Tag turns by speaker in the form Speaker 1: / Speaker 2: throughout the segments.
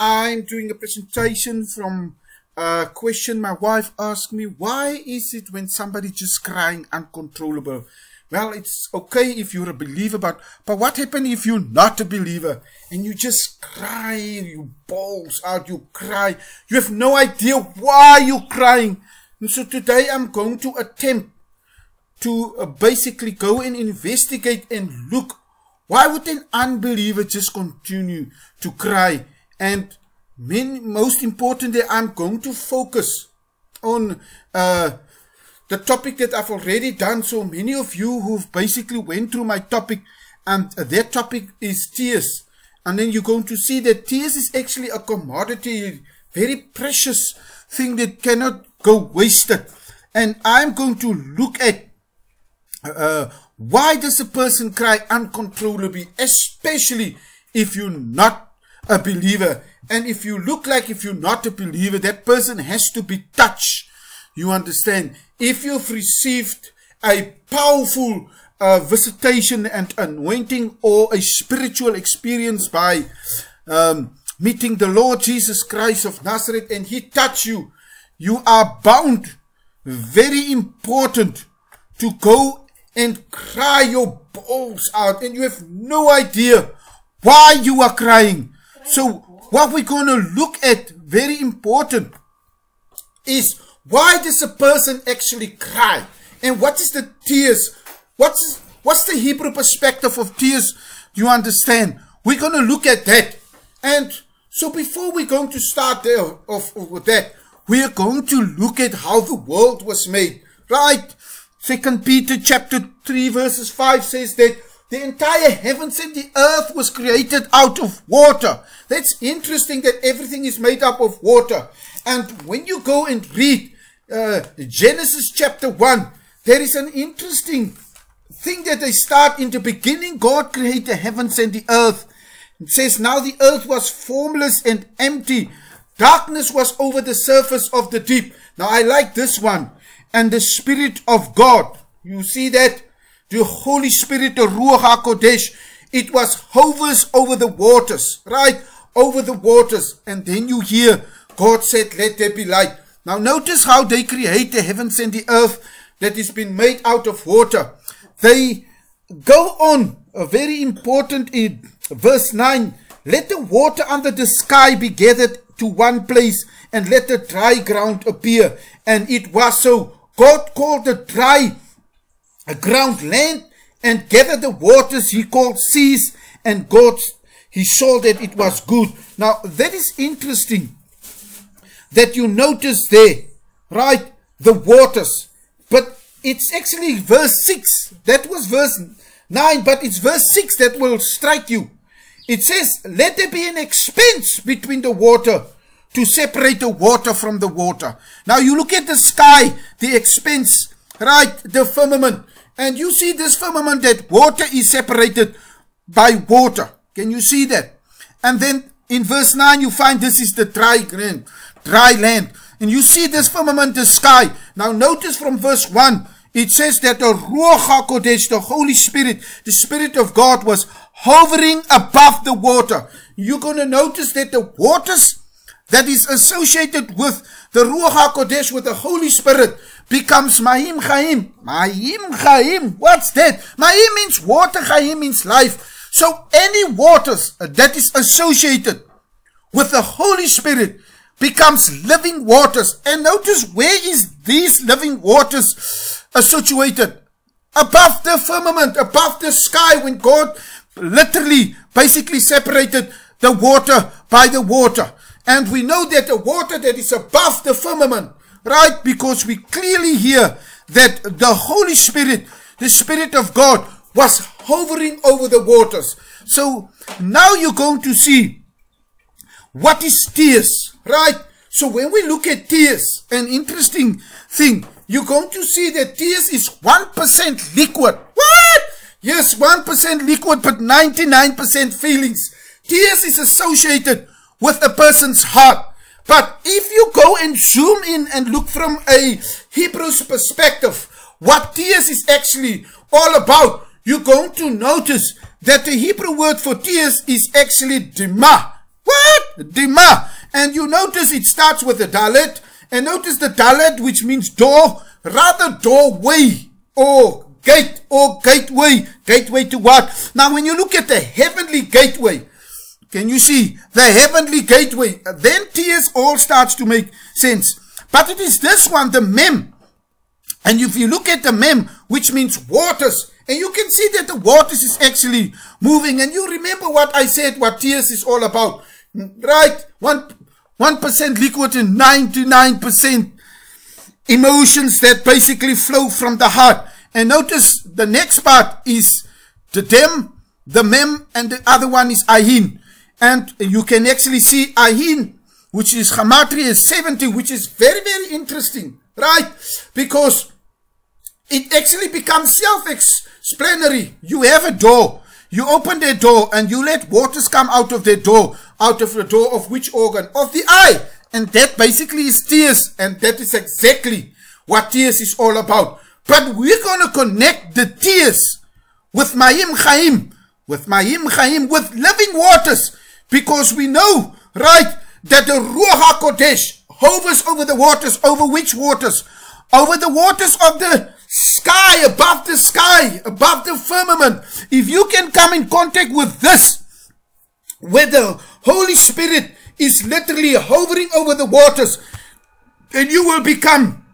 Speaker 1: I'm doing a presentation from a question my wife asked me. Why is it when somebody just crying uncontrollable? Well, it's okay if you're a believer, but what happens if you're not a believer and you just cry, you balls out, you cry, you have no idea why you're crying. And so today I'm going to attempt to basically go and investigate and look, why would an unbeliever just continue to cry? And most importantly, I'm going to focus on the topic that I've already done. So many of you who've basically went through my topic, and that topic is tears. And then you're going to see that tears is actually a commodity, very precious thing that cannot go wasted. And I'm going to look at why does a person cry uncontrollably, especially if you're not a believer. And if you look like if you're not a believer, that person has to be touched. You understand? If you've received a powerful visitation and anointing or a spiritual experience by meeting the Lord Jesus Christ of Nazareth and He touched you, you are bound, very important, to go and cry your balls out, and you have no idea why you are crying. So what we're going to look at, very important, is why does a person actually cry? And what is the tears? What's the Hebrew perspective of tears? You understand? We're going to look at that. And so before we're going to start there with that, we are going to look at how the world was made. Right? 2 Peter chapter 3 verses 5 says that the entire heavens and the earth was created out of water. That's interesting that everything is made up of water. And when you go and read Genesis chapter 1, there is an interesting thing that they start in the beginning. God created the heavens and the earth. It says, now the earth was formless and empty. Darkness was over the surface of the deep. Now I like this one. And the Spirit of God, you see that? The Holy Spirit, the Ruach HaKodesh, it was hovers over the waters, right? Over the waters. And then you hear God said, let there be light. Now notice how they create the heavens and the earth that has been made out of water. They go on, very important in verse 9, let the water under the sky be gathered to one place, and let the dry ground appear. And it was so. God called the dry ground land, and gathered the waters He called seas, and God, He saw that it was good. Now that is interesting that you notice there, right, the waters. But it's actually verse 6. That was verse 9, but it's verse 6 that will strike you. It says, let there be an expanse between the water to separate the water from the water. Now you look at the sky, the expanse, right, the firmament, and you see this firmament that water is separated by water. Can you see that? And then in verse 9 you find this is the dry land. And you see this firmament, the sky. Now notice from verse 1, it says that the Ruach HaKodesh, the Holy Spirit, the Spirit of God was hovering above the water. You're going to notice that the waters that is associated with the Ruach HaKodesh, with the Holy Spirit, becomes Mahim Chaim. Mahim Chaim. What's that? Mahim means water, Chaim means life. So any waters that is associated with the Holy Spirit becomes living waters. And notice, where is these living waters situated? Above the firmament, above the sky, when God literally basically separated the water by the water. And we know that the water that is above the firmament, right, because we clearly hear that the Holy Spirit, the Spirit of God, was hovering over the waters. So now you're going to see what is tears, right? So when we look at tears, an interesting thing, you're going to see that tears is 1% liquid. What? Yes, 1% liquid, but 99% feelings. Tears is associated with a person's heart. But if you go and zoom in and look from a Hebrew's perspective, what tears is actually all about, you're going to notice that the Hebrew word for tears is actually dima. What? Dima. And you notice it starts with the dalet. And notice the dalet, which means door, rather doorway or gate or gateway. Gateway to what? Now when you look at the heavenly gateway, can you see the heavenly gateway? Then tears all starts to make sense. But it is this one, the mem. And if you look at the mem, which means waters, and you can see that the waters is actually moving. And you remember what I said, what tears is all about, right? 1% liquid and 99% emotions that basically flow from the heart. And notice the next part is the dem, the mem, and the other one is ahin. And you can actually see ahin, which is gematria is 70, which is very, very interesting, right? Because it actually becomes self-explanatory. You have a door. You open the door and you let waters come out of the door. Out of the door of which organ? Of the eye. And that basically is tears. And that is exactly what tears is all about. But we're going to connect the tears with Mayim Chaim. With Mayim Chaim, with living waters. Because we know, right, that the Ruach HaKodesh hovers over the waters. Over which waters? Over the waters of the sky, above the firmament. If you can come in contact with this, where the Holy Spirit is literally hovering over the waters, then you will become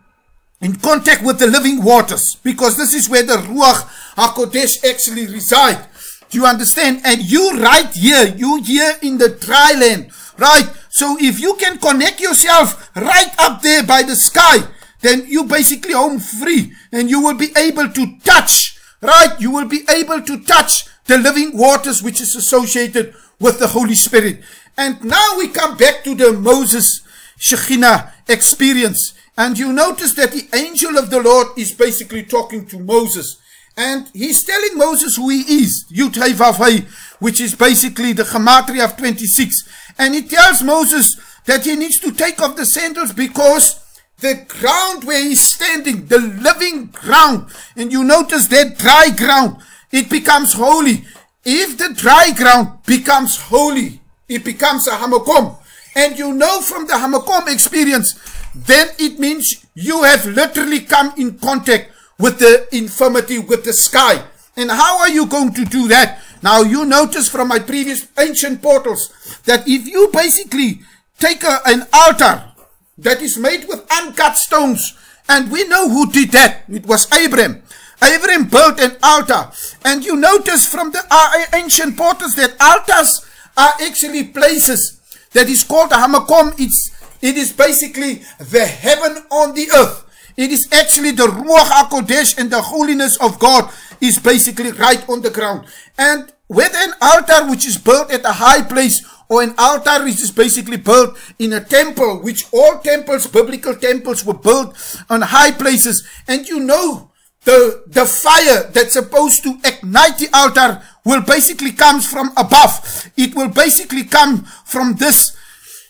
Speaker 1: in contact with the living waters, because this is where the Ruach HaKodesh actually resides. Do you understand? And you right here, you here in the dry land, right? So if you can connect yourself right up there by the sky, then you basically home free, and you will be able to touch, right? You will be able to touch the living waters, which is associated with the Holy Spirit. And now we come back to the Moses Shekhinah experience. And you notice that the angel of the Lord is basically talking to Moses. And he's telling Moses who he is, Yud Hei Vav Hei, which is basically the gematria of 26. And he tells Moses that he needs to take off the sandals because the ground where he's standing, the living ground, and you notice that dry ground, it becomes holy. If the dry ground becomes holy, it becomes a hamakom. And you know from the hamakom experience, then it means you have literally come in contact with the infirmity, with the sky. And how are you going to do that? Now you notice from my previous ancient portals that if you basically take an altar that is made with uncut stones, and we know who did that. It was Abraham. Abraham built an altar. And you notice from the ancient portals that altars are actually places that is called a hamakom. It is basically the heaven on the earth. It is actually the Ruach HaKodesh, and the holiness of God is basically right on the ground. And whether an altar which is built at a high place, or an altar which is basically built in a temple, which all temples, biblical temples, were built on high places. And you know, the fire that's supposed to ignite the altar will basically come from above. It will basically come from this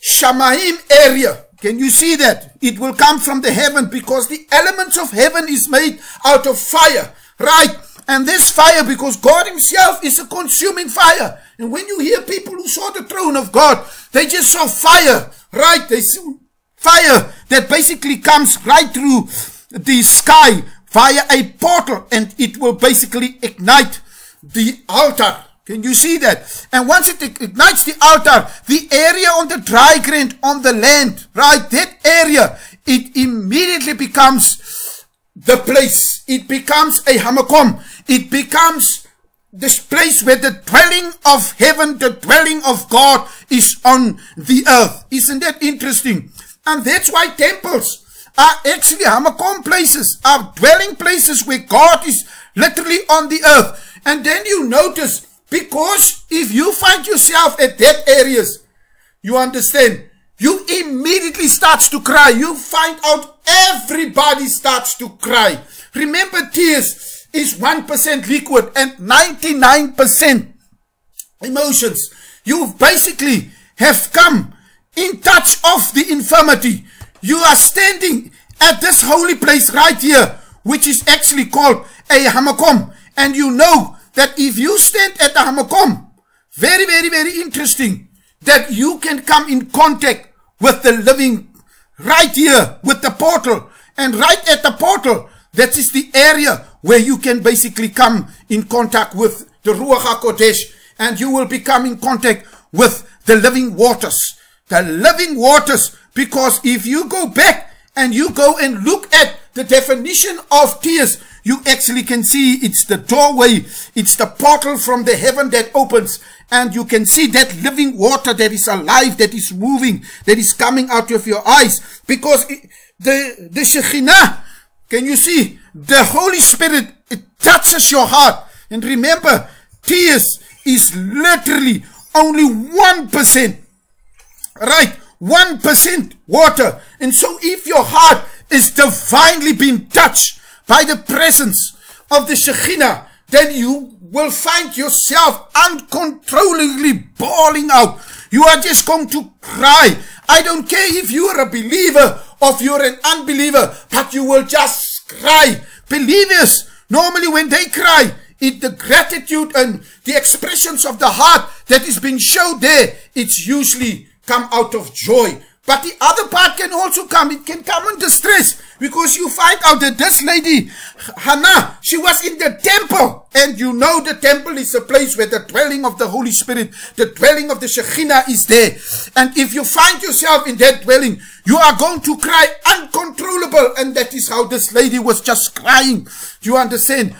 Speaker 1: Shamaim area. Can you see that? It will come from the heaven, because the elements of heaven is made out of fire, right? And this fire, because God himself is a consuming fire. And when you hear people who saw the throne of God, they just saw fire, right? They saw fire that basically comes right through the sky via a portal, and it will basically ignite the altar. Can you see that? And once it ignites the altar, the area on the dry ground, on the land, right? That area, it immediately becomes the place. It becomes a hamakom. It becomes this place where the dwelling of heaven, the dwelling of God is on the earth. Isn't that interesting? And that's why temples are actually hamakom places, are dwelling places where God is literally on the earth. And then you notice, because if you find yourself at that areas, you understand, you immediately starts to cry. You find out everybody starts to cry. Remember, tears is 1% liquid and 99% emotions. You basically have come in touch of the infirmity. You are standing at this holy place right here, which is actually called a hamakom. And you know that if you stand at the hamakom, very, very, very interesting, that you can come in contact with the living right here with the portal. And right at the portal, that is the area where you can basically come in contact with the Ruach HaKodesh, and you will become in contact with the living waters. The living waters, because if you go back and you go and look at the definition of tears, you actually can see it's the doorway, it's the portal from the heaven that opens, and you can see that living water that is alive, that is moving, that is coming out of your eyes, because the Shekhinah, can you see, the Holy Spirit, it touches your heart. And remember, tears is literally only 1%, right? 1% water. And so if your heart is divinely being touched by the presence of the Shekhinah, then you will find yourself uncontrollably bawling out. You are just going to cry. I don't care if you are a believer or if you're an unbeliever, but you will just cry. Believers, normally when they cry, the gratitude and the expressions of the heart that is being showed there, it's usually come out of joy. But the other part can also come. It can come in distress, because you find out that this lady, Hannah, she was in the temple. And you know the temple is a place where the dwelling of the Holy Spirit, the dwelling of the Shekhinah is there. And if you find yourself in that dwelling, you are going to cry uncontrollable. And that is how this lady was just crying. Do you understand?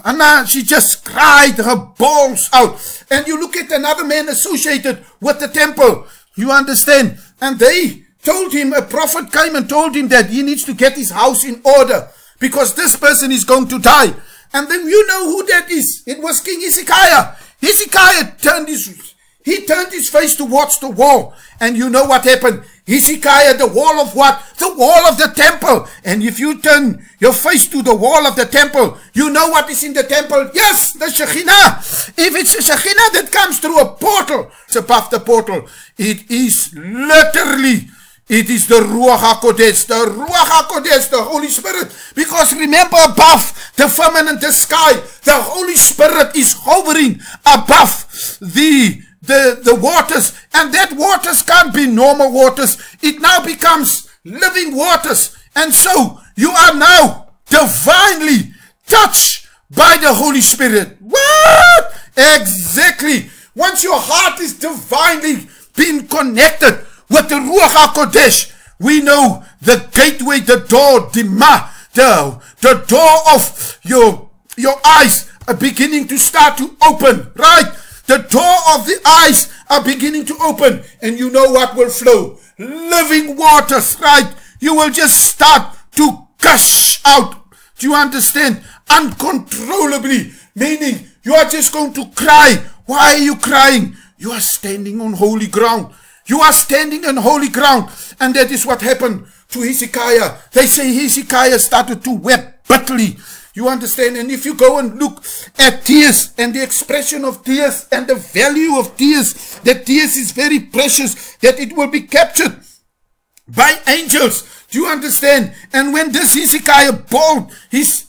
Speaker 1: Hannah, she just cried her balls out. And you look at another man associated with the temple. You understand? And they told him, a prophet came and told him that he needs to get his house in order, because this person is going to die. And then you know who that is. It was King Hezekiah. Hezekiah turned his face towards the wall. And you know what happened? Hezekiah, the wall of what? The wall of the temple. And if you turn your face to the wall of the temple, you know what is in the temple? Yes, the Shekhinah. If it's a Shekhinah that comes through a portal, it's above the portal. It is literally, it is the Ruach HaKodesh, the Holy Spirit. Because remember, above the firmament, the sky, the Holy Spirit is hovering above the waters, and that waters can't be normal waters. It now becomes living waters. And so you are now divinely touched by the Holy Spirit. What? Exactly. Once your heart is divinely being connected with the Ruach HaKodesh, we know the gateway, the door, the door of your eyes are beginning to start to open, right? The door of the eyes are beginning to open, and you know what will flow? Living waters, right? You will just start to gush out. Do you understand? Uncontrollably, meaning you are just going to cry. Why are you crying? You are standing on holy ground. You are standing on holy ground. And that is what happened to Hezekiah. They say Hezekiah started to weep bitterly. You understand? And if you go and look at tears and the expression of tears and the value of tears, that tears is very precious, that it will be captured by angels. Do you understand? And when this Hezekiah bawled his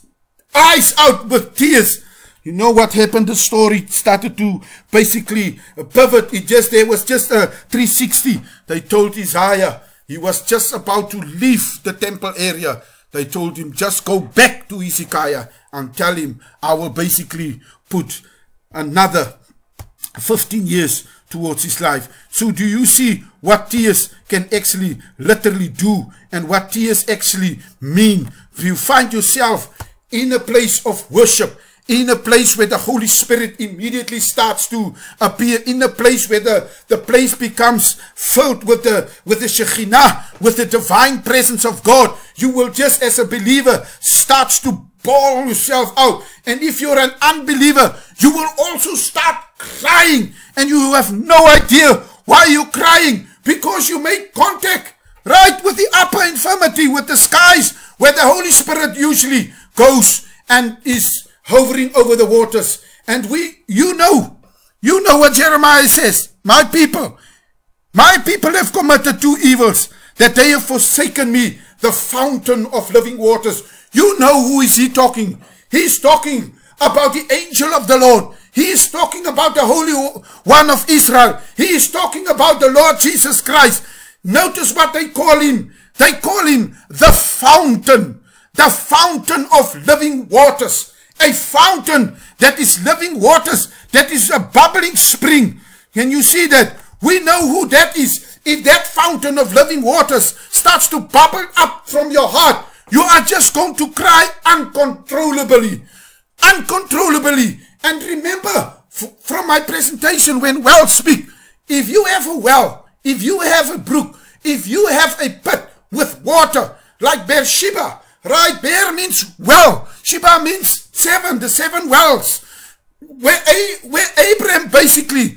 Speaker 1: eyes out with tears, you know what happened? The story started to basically pivot. There was just a 360. They told Isaiah, he was just about to leave the temple area. They told him, just go back to Hezekiah and tell him, I will basically put another 15 years towards his life. So do you see what tears can actually literally do, and what tears actually mean? If you find yourself in a place of worship, in a place where the Holy Spirit immediately starts to appear, in a place where the place becomes filled with the Shekhinah, with the divine presence of God, you will just as a believer start to bawl yourself out. And if you're an unbeliever, you will also start crying, and you have no idea why you're crying, because you make contact right with the upper infirmity, with the skies, where the Holy Spirit usually goes and is hovering over the waters. And you know what Jeremiah says. My people have committed two evils, that they have forsaken me, the fountain of living waters. You know who is he talking? He's talking about the angel of the Lord. He is talking about the Holy One of Israel. He is talking about the Lord Jesus Christ. Notice what they call him. They call him the fountain of living waters. A fountain that is living waters, that is a bubbling spring. Can you see that? We know who that is. If that fountain of living waters starts to bubble up from your heart, you are just going to cry uncontrollably. Uncontrollably. And remember, from my presentation when wells speak, if you have a well, if you have a brook, if you have a pit with water, like Beersheba, right? Beer means well. Sheba means seven, the 7 wells. Where Abraham basically,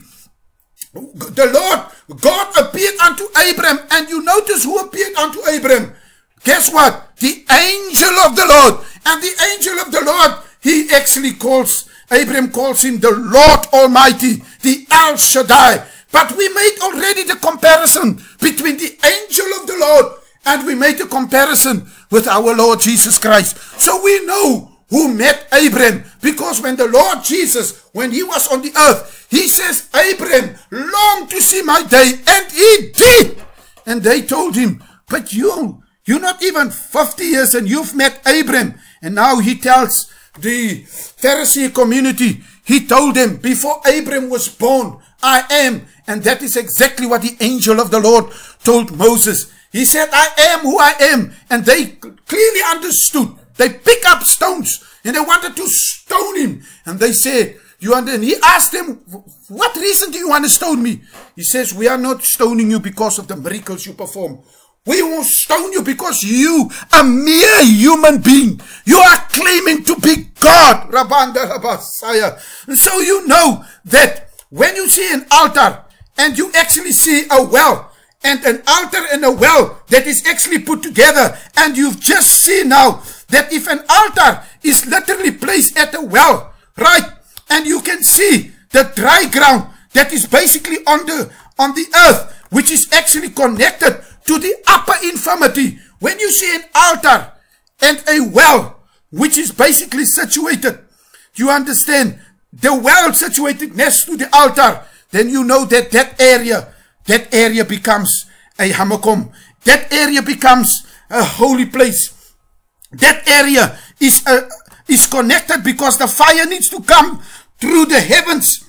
Speaker 1: the Lord, God appeared unto Abraham, and you notice who appeared unto Abraham. Guess what? The angel of the Lord. And the angel of the Lord, he actually calls, Abraham calls him the Lord Almighty, the El Shaddai. But we made already the comparison between the angel of the Lord, and we made the comparison with our Lord Jesus Christ. So we know who met Abraham, because when the Lord Jesus, when he was on the earth, he says, Abraham longed to see my day, and he did. And they told him, but you're not even 50 years and you've met Abraham. And now he tells the Pharisee community, he told them, before Abraham was born, I am. And that is exactly what the angel of the Lord told Moses. He said, I am who I am. And they clearly understood. They pick up stones and they wanted to stone him. And they said, and he asked them, what reason do you want to stone me? He says, we are not stoning you because of the miracles you perform. We will stone you because you, a mere human being, you are claiming to be God. And so you know that when you see an altar and you actually see a well, and an altar and a well that is actually put together, and you've just seen now that if an altar is literally placed at a well, right, and you can see the dry ground that is basically on the earth, which is actually connected to the upper infirmity. When you see an altar and a well, which is basically situated, you understand, the well situated next to the altar, then you know that that area becomes a hamakom. That area becomes a holy place. That area is connected because the fire needs to come through the heavens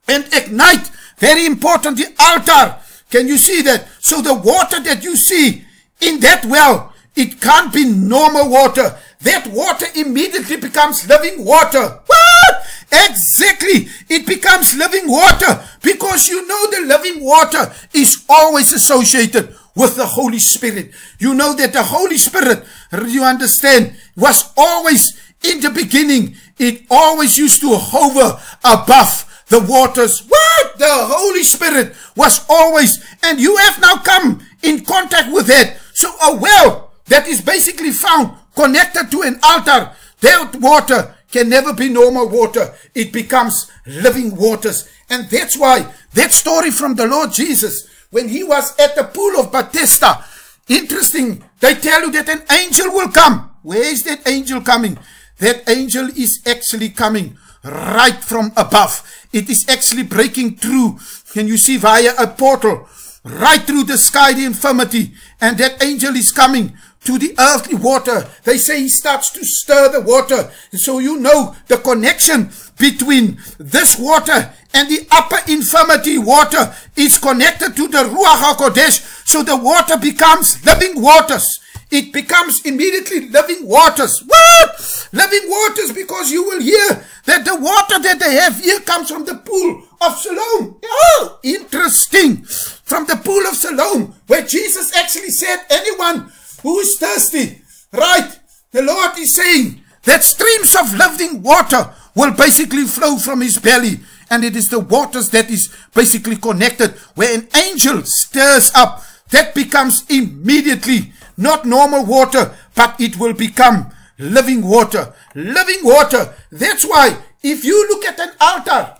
Speaker 1: and ignite. Very important, the altar. Can you see that? So the water that you see in that well, it can't be normal water. That water immediately becomes living water. What? Exactly. It becomes living water because you know the living water is always associated with the Holy Spirit. You know that the Holy Spirit, you understand, was always in the beginning. It always used to hover above the waters. What? The Holy Spirit was always, and you have now come in contact with that. So a well that is basically found connected to an altar, that water can never be normal water. It becomes living waters. And that's why that story from the Lord Jesus, when he was at the pool of Bethesda, interesting, they tell you that an angel will come. Where is that angel coming? That angel is actually coming right from above. It is actually breaking through, can you see, via a portal, right through the sky, the infirmity. And that angel is coming to the earthly water. They say he starts to stir the water. And so you know the connection between this water and the upper infirmity water is connected to the Ruach HaKodesh. So the water becomes living waters. It becomes immediately living waters. What? Living waters, because you will hear that the water that they have here comes from the pool of Siloam. Oh, interesting. From the pool of Siloam, where Jesus actually said, anyone who is thirsty, right? The Lord is saying that streams of living water will basically flow from his belly. And it is the waters that is basically connected, where an angel stirs up. That becomes immediately not normal water, but it will become living water. Living water. That's why if you look at an altar,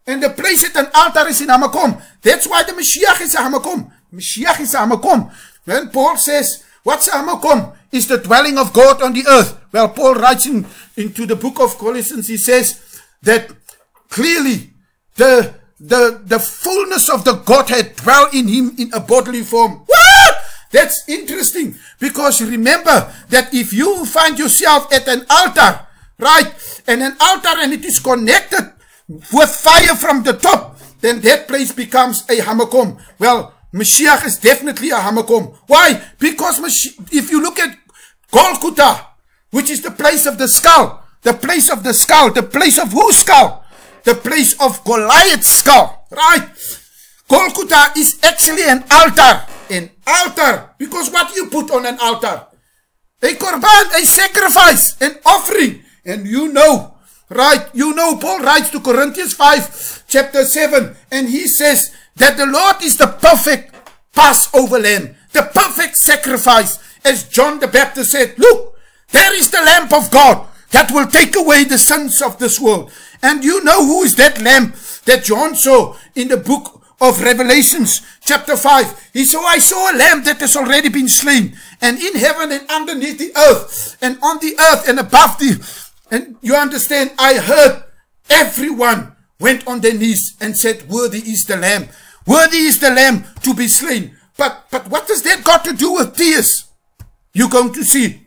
Speaker 1: and the place at an altar is in Hamakom, that's why the Mashiach is a Hamakom. Mashiach is a Hamakom. When Paul says, what's a Hamakom? Is the dwelling of God on the earth. Well, Paul writes into the book of Colossians, he says that clearly the fullness of the Godhead dwell in him in a bodily form. What? That's interesting, because remember that if you find yourself at an altar, right, and an altar and it is connected with fire from the top, then that place becomes a hamakom. Well, Mashiach is definitely a hamakom. Why? Because if you look at Golgotha, which is the place of the skull, the place of whose skull? The place of Goliath's skull, right? Golgotha is actually an altar. An altar. Because what do you put on an altar? A korban, a sacrifice, an offering. And you know, right? You know, Paul writes to Corinthians 5, chapter 7, and he says that the Lord is the perfect Passover lamb, the perfect sacrifice. As John the Baptist said, look, there is the Lamb of God that will take away the sins of this world. And you know who is that lamb that John saw in the book of Revelations chapter 5. He said, I saw a lamb that has already been slain, and in heaven and underneath the earth, and on the earth and above the, and you understand, I heard everyone went on their knees and said, worthy is the lamb. Worthy is the lamb to be slain. But what does that got to do with tears? You're going to see.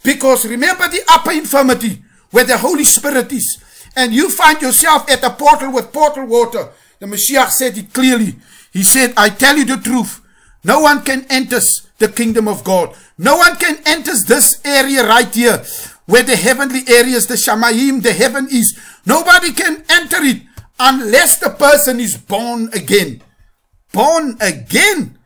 Speaker 1: Because remember the upper infirmity where the Holy Spirit is, and you find yourself at a portal with portal water. The Mashiach said it clearly. He said, I tell you the truth. No one can enter the kingdom of God. No one can enter this area right here, where the heavenly areas, the Shamayim, the heaven is. Nobody can enter it unless the person is born again. Born again.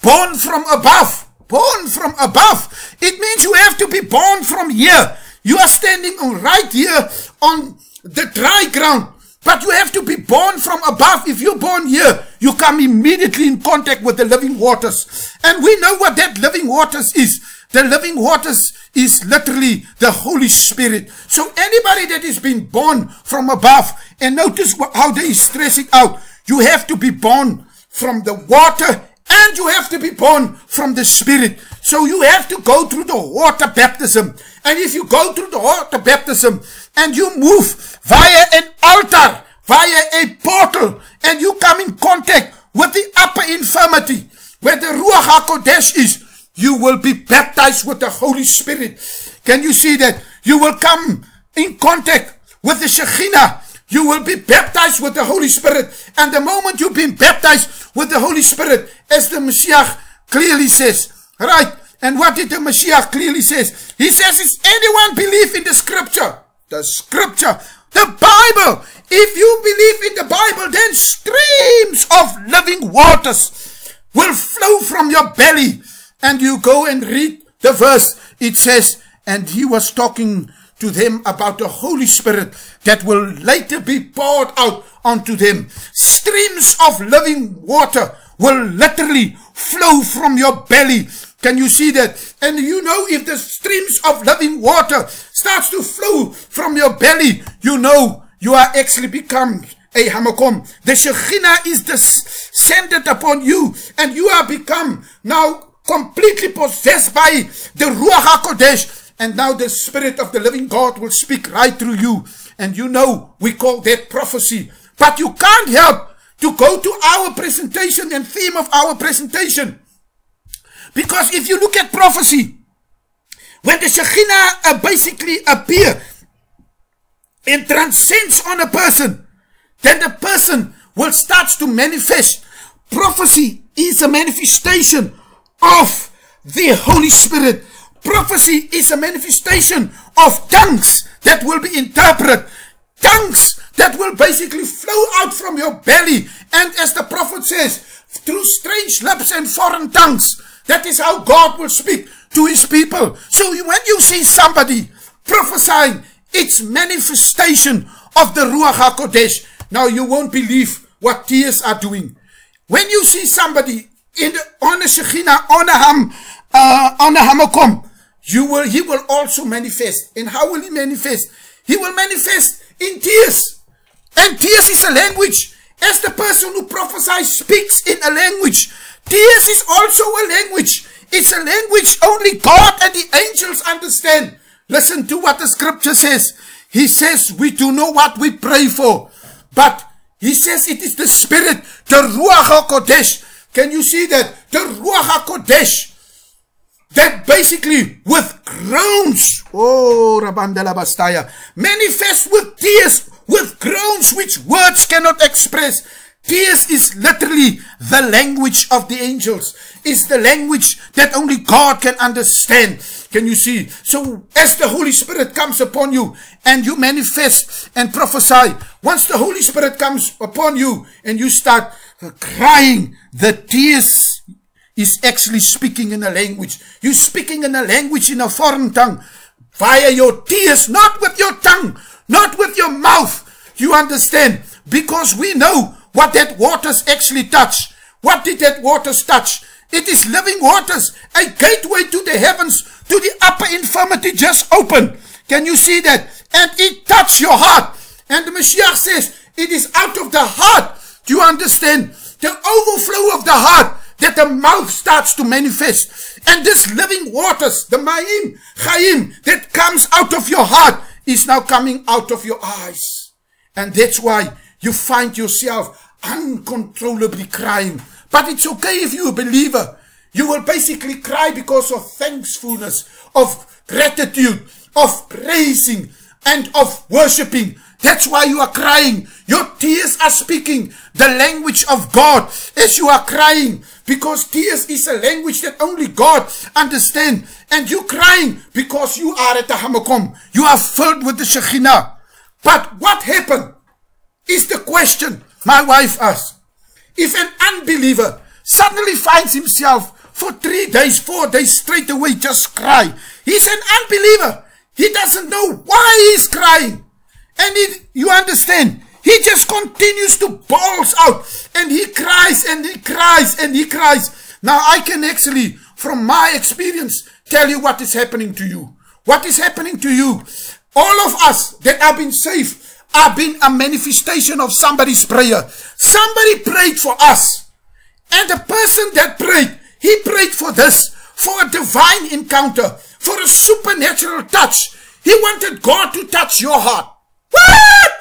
Speaker 1: Born from above. Born from above. It means you have to be born from here. You are standing right here on the dry ground, but you have to be born from above. If you're born here, you come immediately in contact with the living waters. And we know what that living waters is. The living waters is literally the Holy Spirit. So anybody that has been born from above, and notice how they stress it out. You have to be born from the water, and you have to be born from the Spirit. So you have to go through the water baptism. And if you go through the water baptism and you move via an altar, via a portal, and you come in contact with the upper infirmity, where the Ruach HaKodesh is, you will be baptized with the Holy Spirit. Can you see that? You will come in contact with the Shekhinah. You will be baptized with the Holy Spirit. And the moment you've been baptized with the Holy Spirit, as the Mashiach clearly says, right? And what did the Mashiach clearly says? He says, is anyone believe in the scripture? The scripture, the Bible. If you believe in the Bible, then streams of living waters will flow from your belly. And you go and read the verse. It says, and he was talking to them about the Holy Spirit that will later be poured out onto them. Streams of living water will literally flow from your belly. Can you see that? And you know, if the streams of living water starts to flow from your belly, you know you are actually become a hamakom. The Shekhinah is descended upon you, and you are become now completely possessed by the Ruach HaKodesh. And now the Spirit of the living God will speak right through you. And you know, we call that prophecy. But you can't help to go to our presentation and theme of our presentation. Because if you look at prophecy, when the Shekhinah basically appear and transcends on a person, then the person will start to manifest. Prophecy is a manifestation of the Holy Spirit. Prophecy is a manifestation of tongues that will be interpreted. Tongues that will basically flow out from your belly. And as the prophet says, through strange lips and foreign tongues. That is how God will speak to his people. So when you see somebody prophesying, it's manifestation of the Ruach HaKodesh. Now you won't believe what tears are doing. When you see somebody on a Shekhinah, on a hamakom, he will also manifest. And how will he manifest? He will manifest in tears. And tears is a language. As the person who prophesies speaks in a language, tears is also a language. It's a language only God and the angels understand. Listen to what the scripture says. He says, we do know what we pray for. But he says it is the Spirit, the Ruach HaKodesh. Can you see that? The Ruach HaKodesh, that basically with groans, oh, Rabandala Bastaya, manifest with tears, with groans which words cannot express. Tears is literally the language of the angels. It's the language that only God can understand. Can you see? So as the Holy Spirit comes upon you and you manifest and prophesy, once the Holy Spirit comes upon you and you start crying, the tears is actually speaking in a language. You're speaking in a language in a foreign tongue via your tears, not with your tongue, not with your mouth. You understand? Because we know what that waters actually touch. What did that waters touch? It is living waters. A gateway to the heavens, to the upper infirmity just opened. Can you see that? And it touched your heart. And the Mashiach says, it is out of the heart. Do you understand? The overflow of the heart that the mouth starts to manifest. And this living waters, the Ma'im, Chaim, that comes out of your heart is now coming out of your eyes. And that's why you find yourself uncontrollably crying. But it's okay if you're a believer. You will basically cry because of thankfulness, of gratitude, of praising, and of worshiping. That's why you are crying. Your tears are speaking the language of God as you are crying. Because tears is a language that only God understands. And you're crying because you are at the Hamakom. You are filled with the Shekhinah. But what happened is the question my wife asked. If an unbeliever suddenly finds himself for 3 days, 4 days straight away just cry. He's an unbeliever. He doesn't know why he's crying. And you understand, he just continues to balls out. And he cries and he cries and he cries. Now I can actually, from my experience, tell you what is happening to you. What is happening to you? All of us that have been saved have been a manifestation of somebody's prayer. Somebody prayed for us. And the person that prayed, he prayed for this, for a divine encounter, for a supernatural touch. He wanted God to touch your heart. What?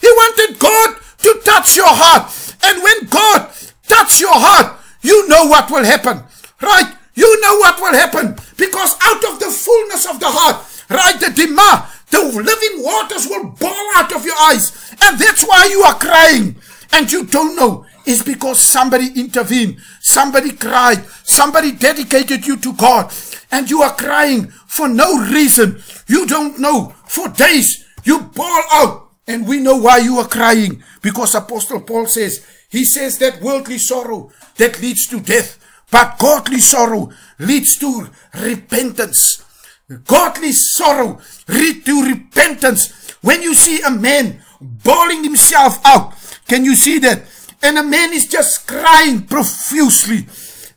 Speaker 1: He wanted God to touch your heart. And when God touches your heart, you know what will happen. Right? You know what will happen. Because out of the fullness of the heart, right, the Dima, the living waters will ball out of your eyes. And that's why you are crying. And you don't know. It's because somebody intervened. Somebody cried. Somebody dedicated you to God. And you are crying for no reason. You don't know. For days, you bawl out. And we know why you are crying. Because Apostle Paul says, he says that worldly sorrow that leads to death. But godly sorrow leads to repentance. Godly sorrow leads to repentance. When you see a man bawling himself out, can you see that? And a man is just crying profusely.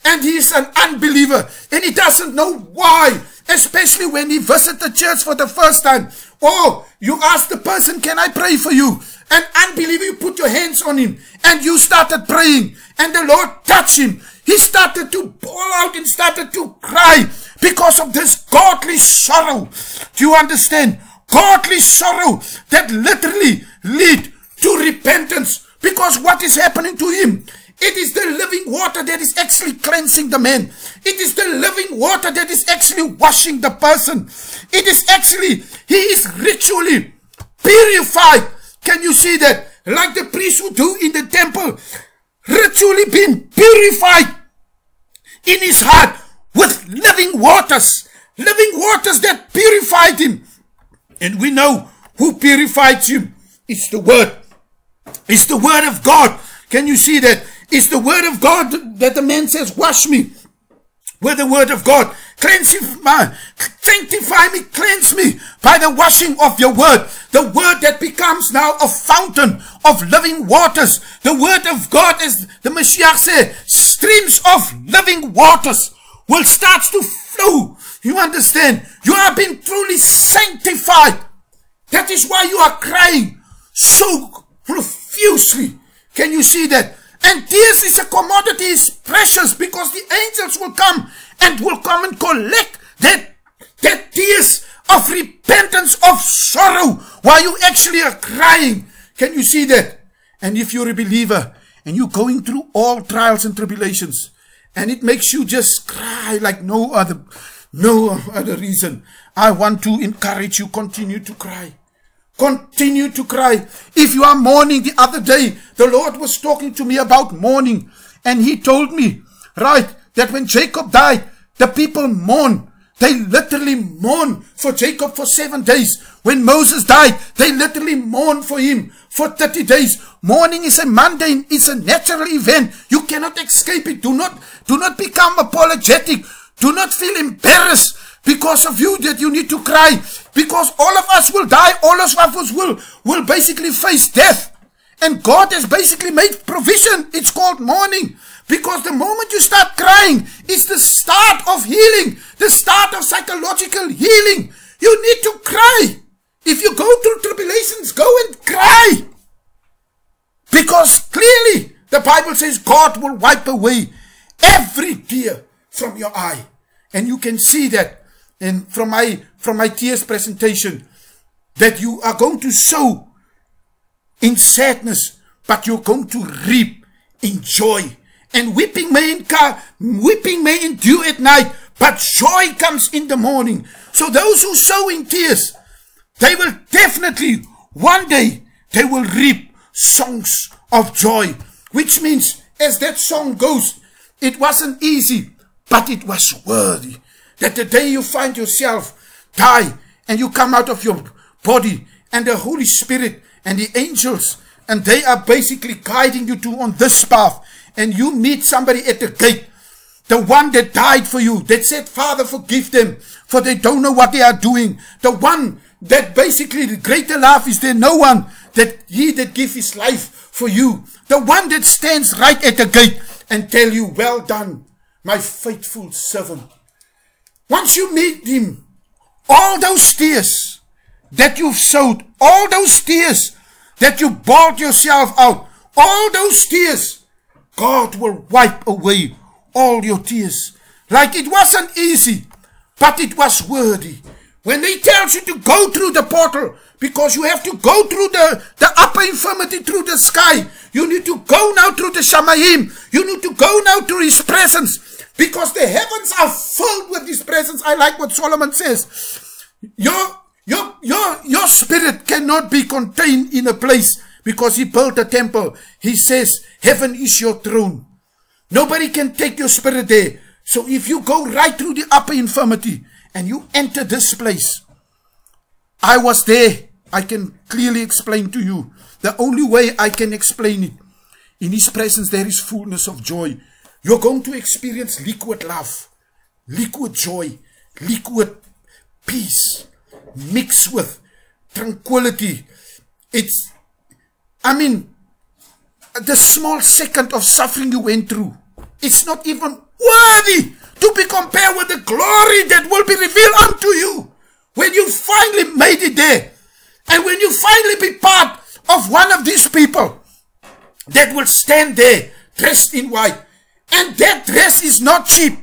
Speaker 1: And he is an unbeliever. And he doesn't know why. Especially when he visits the church for the first time. Or you ask the person, can I pray for you? An unbeliever, you put your hands on him. And you started praying. And the Lord touched him. He started to bawl out and started to cry. Because of this godly sorrow. Do you understand? Godly sorrow that literally lead to repentance. Because what is happening to him? It is the living water that is actually cleansing the man. It is the living water that is actually washing the person. It is actually, he is ritually purified. Can you see that? Like the priests would do in the temple. Ritually being purified in his heart with living waters. Living waters that purified him. And we know who purified him. It's the word. It's the word of God. Can you see that? It's the word of God that the man says, wash me with the word of God. Sanctify me, cleanse me by the washing of your word. The word that becomes now a fountain of living waters. The word of God, as the Mashiach said, streams of living waters will start to flow. You understand? You have been truly sanctified. That is why you are crying so profusely. Can you see that? And tears is a commodity, is precious, because the angels will come and collect that tears of repentance, of sorrow, while you actually are crying. Can you see that? And if you're a believer and you're going through all trials and tribulations, and it makes you just cry like no other reason, I want to encourage you, continue to cry. Continue to cry. If you are mourning, the other day, the Lord was talking to me about mourning. And he told me, right, that when Jacob died, the people mourn. They literally mourn for Jacob for 7 days. When Moses died, they literally mourn for him for 30 days. Mourning is a mundane, it's a natural event. You cannot escape it. Do not become apologetic. Do not feel embarrassed because of you that you need to cry. Because all of us will die. All of us will basically face death. And God has basically made provision. It's called mourning. Because the moment you start crying, it's the start of healing. The start of psychological healing. You need to cry. If you go through tribulations, go and cry. Because clearly, the Bible says God will wipe away every tear from your eye. And you can see that from my tears presentation, that you are going to sow in sadness, but you're going to reap in joy. And weeping may endure at night, but joy comes in the morning. So those who sow in tears, they will definitely, one day, they will reap songs of joy. Which means, as that song goes, it wasn't easy, but it was worthy. That the day you find yourself die, and you come out of your body, and the Holy Spirit and the angels, and they are basically guiding you on this path, and you meet somebody at the gate, the one that died for you, that said, Father, forgive them, for they don't know what they are doing. The one that basically, the greater love is there no one that he that gives his life for you. The one that stands right at the gate and tell you, well done, my faithful servant. Once you meet him, all those tears that you've sowed, all those tears that you bawled yourself out, all those tears, God will wipe away all your tears. Like it wasn't easy, but it was worthy. When he tells you to go through the portal, because you have to go through the upper infirmity, through the sky, you need to go now through the Shamayim, you need to go now to his presence, because the heavens are filled with his presence. I like what Solomon says. Your spirit cannot be contained in a place, because he built a temple. He says, heaven is your throne. Nobody can take your spirit there. So if you go right through the upper infirmity and you enter this place, I was there. I can clearly explain to you. The only way I can explain it, in his presence there is fullness of joy. You're going to experience liquid love, liquid joy, liquid peace, mixed with tranquility. The small second of suffering you went through, it's not even worthy to be compared with the glory that will be revealed unto you when you finally made it there. And when you finally be part of one of these people that will stand there dressed in white. And that dress is not cheap,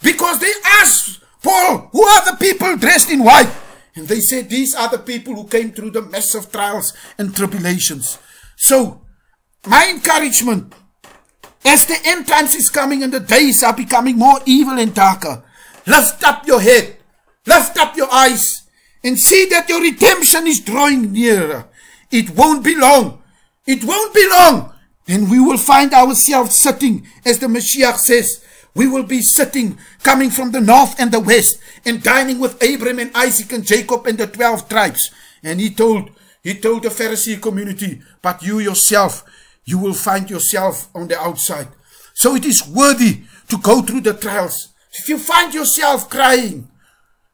Speaker 1: because they asked Paul, who are the people dressed in white? And they said, these are the people who came through the massive trials and tribulations. So, my encouragement, as the end times is coming and the days are becoming more evil and darker, lift up your head, lift up your eyes, and see that your redemption is drawing nearer. It won't be long. It won't be long. Then we will find ourselves sitting, as the Mashiach says, we will be sitting, coming from the north and the west, and dining with Abraham and Isaac and Jacob and the 12 tribes. And he told the Pharisee community, but you yourself, you will find yourself on the outside. So it is worthy to go through the trials. If you find yourself crying,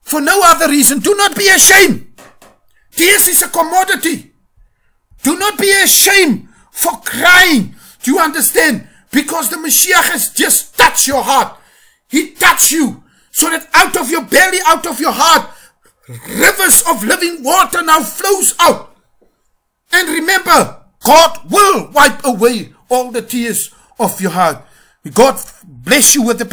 Speaker 1: for no other reason, do not be ashamed. Tears is a commodity. Do not be ashamed for crying. Do you understand? Because the Mashiach has just touched your heart. He touched you, so that out of your belly, out of your heart, rivers of living water now flows out. And remember, God will wipe away all the tears of your heart. God bless you with the